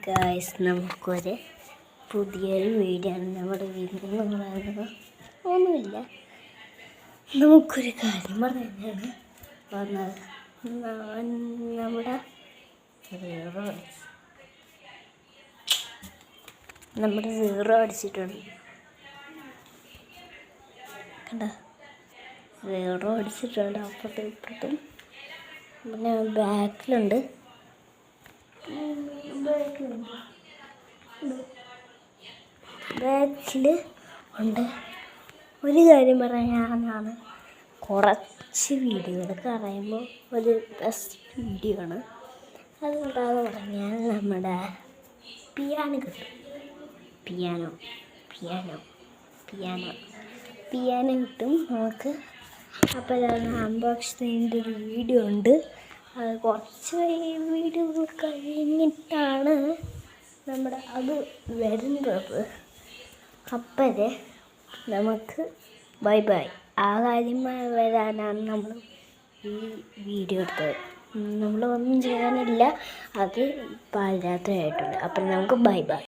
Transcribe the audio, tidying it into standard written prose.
Guys, നമുക്കൊരു പുതിയൊരു video ആണ്. നമ്മുടെ വീട്ടിൽ എന്ന് പറയുന്നത് ഒന്നുമില്ല, നമുക്കൊരു കാര്യം പറയാനാണ് വന്നത്. നമ്മുടെ സീറോ അടിച്ചിട്ടുണ്ട്, കണ്ട സീറോ അടിച്ചിട്ടുണ്ട്. അപ്പുറത്തും ഇപ്പുറത്തും പിന്നെ ബാക്കിൽ ഉണ്ട്. ഒരു കാര്യം പറയാനാണ്, കുറച്ച് വീഡിയോകളൊക്കെ പറയുമ്പോൾ ഒരു ബെസ്റ്റ് വീഡിയോ ആണ്. അതുകൊണ്ടാണ് പറഞ്ഞാൽ നമ്മുടെ പിയാനോ കിട്ടും. പിയാനോ കിട്ടും നമുക്ക്. അപ്പോൾ അതാണ് അൺബോക്സിങ്ങിൻ്റെ ഒരു വീഡിയോ ഉണ്ട്. അത് കുറച്ച് വീഡിയോകൾ കഴിഞ്ഞിട്ടാണ് നമ്മുടെ അത് വരുന്നത്. അപ്പോഴേ നമുക്ക് ബൈ ബൈ. ആ കാര്യം വരാനാണ് നമ്മൾ ഈ വീഡിയോ എടുത്തത്. നമ്മളൊന്നും ചെയ്യാനില്ല, അത് പാതിരാത്രിയായിട്ടുണ്ട്. അപ്പം നമുക്ക് ബൈ ബൈ.